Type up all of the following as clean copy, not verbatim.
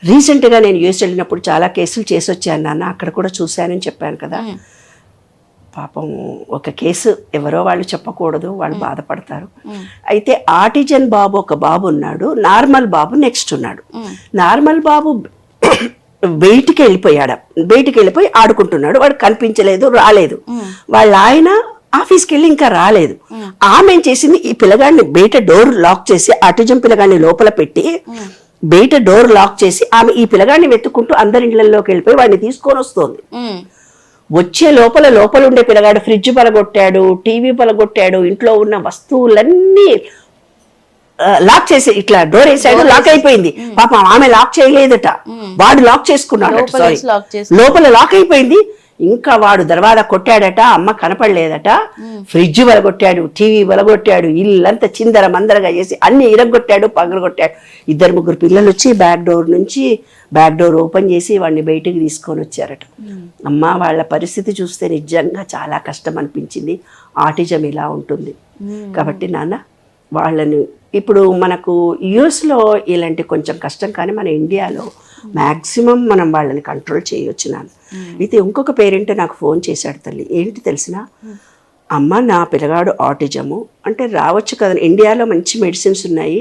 రీసెంట్గా నేను యూఎస్ వెళ్ళినప్పుడు చాలా కేసులు చేసి వచ్చాను నాన్న, అక్కడ కూడా చూశానని చెప్పాను కదా. పాపం ఒక కేసు ఎవరో వాళ్ళు చెప్పకూడదు, వాళ్ళు బాధపడతారు. అయితే ఆటిజన్ బాబు ఒక బాబు ఉన్నాడు, నార్మల్ బాబు నెక్స్ట్ ఉన్నాడు. నార్మల్ బాబు బయటికి వెళ్ళిపోయి ఆడుకుంటున్నాడు, వాడు కనిపించలేదు, రాలేదు. వాళ్ళ ఆయన ఆఫీస్కి వెళ్ళి ఇంకా రాలేదు. ఆమె ఏం చేసింది, ఈ పిల్లగాడిని బయట డోర్ లాక్ చేసి, ఆటిజం పిల్లగాడిని లోపల పెట్టి బయట డోర్ లాక్ చేసి ఆమె ఈ పిల్లగాడిని వెతుక్కుంటూ అందరి ఇళ్లలోకి వెళ్ళిపోయి వాడిని తీసుకొని వస్తుంది. వచ్చే లోపల ఉండే పిల్లగాడు ఫ్రిడ్జ్ పలగొట్టాడు, టీవీ పలగొట్టాడు, ఇంట్లో ఉన్న వస్తువులన్నీ లాక్ చేసి ఇట్లా డోర్ వేసాడు, లాక్ అయిపోయింది. పాపం ఆమె లాక్ చేయలేదట, వాడు లాక్ చేసుకున్నాడు. సారీ, లోపల లాక్ అయిపోయింది. ఇంకా వాడు దర్వాజా కొట్టాడట, అమ్మ కనపడలేదట, ఫ్రిడ్జ్ వలగొట్టాడు, టీవీ వలగొట్టాడు, ఇల్లంతా చిందర మందరగా చేసి అన్ని ఇరగొట్టాడు, పగలగొట్టాడు. 2-3 పిల్లలు వచ్చి బ్యాక్ డోర్ ఓపెన్ చేసి వాడిని బయటికి తీసుకొని వచ్చారట. అమ్మ వాళ్ళ పరిస్థితి చూస్తే నిజంగా చాలా కష్టం అనిపించింది. ఆటిజం ఇలా ఉంటుంది కాబట్టి నాన్న వాళ్ళని ఇప్పుడు మనకు యుఎస్లో ఇలాంటి కొంచెం కష్టం, కానీ మన ఇండియాలో మ్యాక్సిమం మనం వాళ్ళని కంట్రోల్ చేయొచ్చు నాన్న. అయితే ఇంకొక పేరెంట్ నాకు ఫోన్ చేశాడు, తల్లి ఏంటి తెలిసిన, అమ్మ నా పిల్లగాడు ఆటిజము అంటే రావచ్చు కదా, ఇండియాలో మంచి మెడిసిన్స్ ఉన్నాయి,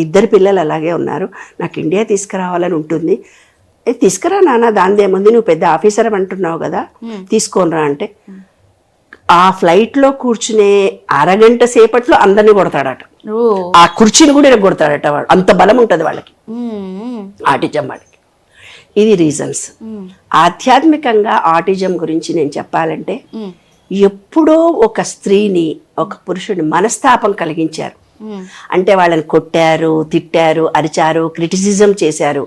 2 పిల్లలు అలాగే ఉన్నారు, నాకు ఇండియా తీసుకురావాలని ఉంటుంది. తీసుకురా నాన్న, దానిదేముంది, నువ్వు పెద్ద ఆఫీసర్ అంటున్నావు కదా, తీసుకోనరా అంటే ఆ ఫ్లైట్లో కూర్చునే అరగంట సేపట్లో అందరినీ కొడతాడట, ఆ కుర్చీని కూడా కొడతాడట, వాడు అంత బలం ఉంటుంది వాళ్ళకి, ఆటిజం వాళ్ళకి. ఇది రీజన్స్. ఆధ్యాత్మికంగా ఆటిజం గురించి నేను చెప్పాలంటే, ఎప్పుడో ఒక స్త్రీని ఒక పురుషుడిని మనస్తాపం కలిగించారు, అంటే వాళ్ళని కొట్టారు, తిట్టారు, అరిచారు, క్రిటిసిజం చేశారు.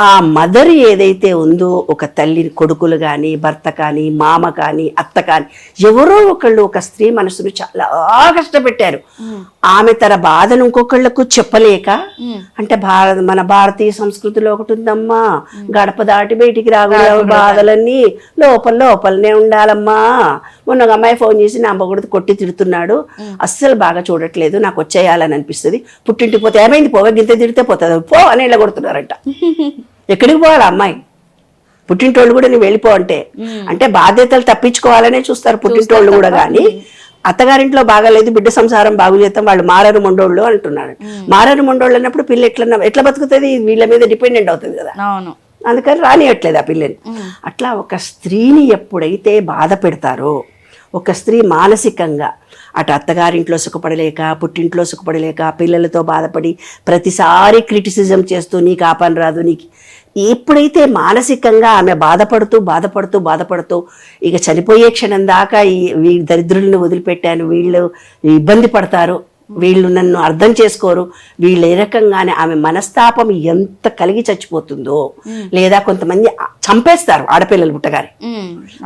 ఆ మదర్ ఏదైతే ఉందో, ఒక తల్లి, కొడుకులు కానీ, భర్త కానీ, మామ కానీ, అత్త కానీ, ఎవరో ఒకళ్ళు ఒక స్త్రీ మనసును చాలా కష్టపెట్టారు. ఆమె తన బాధను ఇంకొకళ్ళకు చెప్పలేక, అంటే మన భారతీయ సంస్కృతిలో ఒకటి ఉందమ్మా, గడప దాటి బయటికి రాకూడదు, బాధలన్నీ లోపలనే ఉండాలమ్మా. మొన్న ఒక అమ్మాయి ఫోన్ చేసి, నా మొగుడు కొట్టి తిడుతున్నాడు, అస్సలు బాగా చూడట్లేదు, నాకు వచ్చేయాలని అనిపిస్తుంది, పుట్టింటికి పోతే ఏమైంది, పోవే గింత తిడితే పోతుంది, పో అని ఇలా కొడుతున్నారంట. ఎక్కడికి పోవాలి అమ్మాయి, పుట్టింటోళ్ళు కూడా నువ్వు వెళ్ళిపో అంటే బాధ్యతలు తప్పించుకోవాలనే చూస్తారు పుట్టింటోళ్ళు కూడా. కానీ అత్తగారింట్లో బాగాలేదు, బిడ్డ సంసారం బాగు చేస్తాం, వాళ్ళు మారరు మొండోళ్ళు అంటున్నాడు. మారరు మొండోళ్ళు అన్నప్పుడు పిల్ల ఎట్లా బతుకుతుంది, వీళ్ళ మీద డిపెండెంట్ అవుతుంది కదా, అందుకని రానియట్లేదు ఆ పిల్లని. అట్లా ఒక స్త్రీని ఎప్పుడైతే బాధ పెడతారో, ఒక స్త్రీ మానసికంగా అటు అత్తగారింట్లో సుఖపడలేక, పుట్టింట్లో సుఖపడలేక, పిల్లలతో బాధపడి ప్రతిసారి క్రిటిసిజం చేస్తూ నీకు ఆ పని రాదు, నీకు ఎప్పుడైతే మానసికంగా ఆమె బాధపడుతూ ఇక చనిపోయే క్షణం దాకా ఈ దరిద్రులను వదిలిపెట్టాను, వీళ్ళు ఇబ్బంది పడతారు, వీళ్ళు నన్ను అర్థం చేసుకోరు, వీళ్ళు ఏ రకంగానే ఆమె మనస్తాపం ఎంత కలిగి చచ్చిపోతుందో. లేదా కొంతమంది చంపేస్తారు, ఆడపిల్లలు పుట్టగానే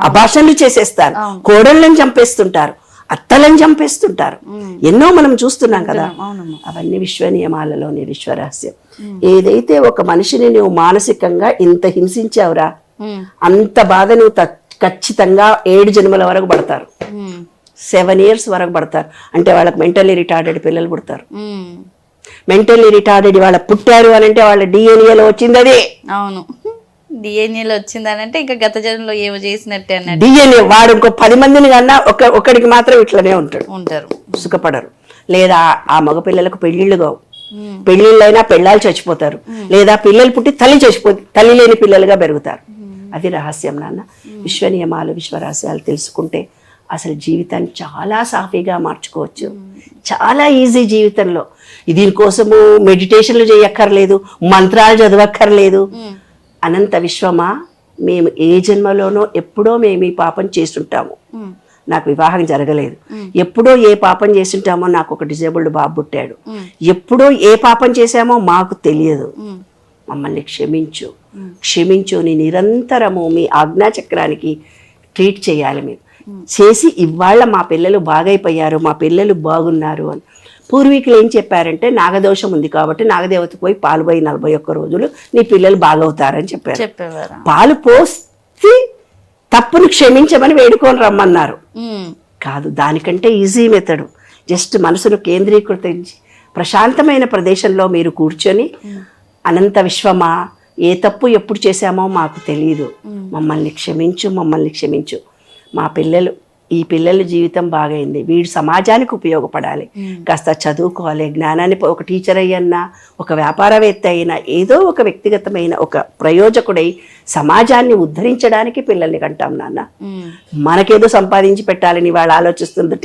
అభాషణలు చేసేస్తారు, కోడళ్ళని చంపేస్తుంటారు, అత్తలను చంపేస్తుంటారు, ఎన్నో మనం చూస్తున్నాం కదా. అవన్నీ విశ్వ నియమాలలోని విశ్వరహస్యం. ఏదైతే ఒక మనిషిని నువ్వు మానసికంగా ఇంత హింసించావురా, అంత బాధ నువ్వు ఖచ్చితంగా 7 జన్మల వరకు పడతారు, 7 years వరకు పడతారు. అంటే వాళ్ళకి మెంటల్లీ రిటార్డెడ్ పిల్లలు పుడతారు. మెంటల్లీ రిటార్డెడ్ వాళ్ళ పుట్టారు అని అంటే వాళ్ళ డిఎన్ఏలో వచ్చింది అదే. అవును, డిఎన్ఏలో వచ్చిందని అంటే ఇంకా గత జన్మలో ఏమో చేసినట్టే అన్నట్టు. డిఎన్ఏ వాడు ఇంకో 10 మందిని కన్నా ఒక్కడికి మాత్రం ఇట్లనే ఉంటారు, సుఖపడరు. లేదా ఆ మగ పిల్లలకు పెళ్లిళ్ళు కావు, పెళ్లిళ్ళైనా పెళ్ళాలు చచ్చిపోతారు, లేదా పిల్లలు పుట్టి తల్లి లేని పిల్లలుగా పెరుగుతారు. అది రహస్యం నాన్న. విశ్వ నియమాలు, విశ్వరహస్యాలు తెలుసుకుంటే అసలు జీవితాన్ని చాలా సాఫీగా మార్చుకోవచ్చు, చాలా ఈజీ జీవితంలో. దీనికోసము మెడిటేషన్లు చేయక్కర్లేదు, మంత్రాలు చదవక్కర్లేదు. అనంత విశ్వమా, మేము ఏ జన్మలోనో ఎప్పుడో మేము ఈ పాపం చేస్తుంటాము, నాకు వివాహం జరగలేదు, ఎప్పుడో ఏ పాపం చేస్తుంటామో, నాకు ఒక డిజేబుల్డ్ బాబు పుట్టాడు, ఎప్పుడో ఏ పాపం చేశామో మాకు తెలియదు, మమ్మల్ని క్షమించు నీ నిరంతరము మీ ఆజ్ఞాచక్రానికి ట్రీట్ చేయాలి మీరు చేసి, ఇవాళ మా పిల్లలు బాగైపోయారు, మా పిల్లలు బాగున్నారు అని. పూర్వీకులు ఏం చెప్పారంటే, నాగదోషం ఉంది కాబట్టి నాగదేవతకు పోయి పాలు పోయి 41 రోజులు నీ పిల్లలు బాగవుతారని చెప్పారు. పాలు పోసి తప్పును క్షమించమని వేడుకొని రమ్మన్నారు. కాదు, దానికంటే ఈజీ మెథడ్. జస్ట్ మనసును కేంద్రీకృతించి ప్రశాంతమైన ప్రదేశంలో మీరు కూర్చొని, అనంత విశ్వమా, ఏ తప్పు ఎప్పుడు చేశామో మాకు తెలియదు, మమ్మల్ని క్షమించు. ఈ పిల్లల జీవితం బాగైంది, వీడు సమాజానికి ఉపయోగపడాలి, కాస్త చదువుకోవాలి, జ్ఞానాన్ని ఒక టీచర్ అయ్యన్నా, ఒక వ్యాపారవేత్త అయినా, ఏదో ఒక వ్యక్తిగతమైన ఒక ప్రయోజకుడై సమాజాన్ని ఉద్ధరించడానికి పిల్లల్ని కంటాం నాన్న. మనకేదో సంపాదించి పెట్టాలని వాళ్ళు ఆలోచిస్తుంది.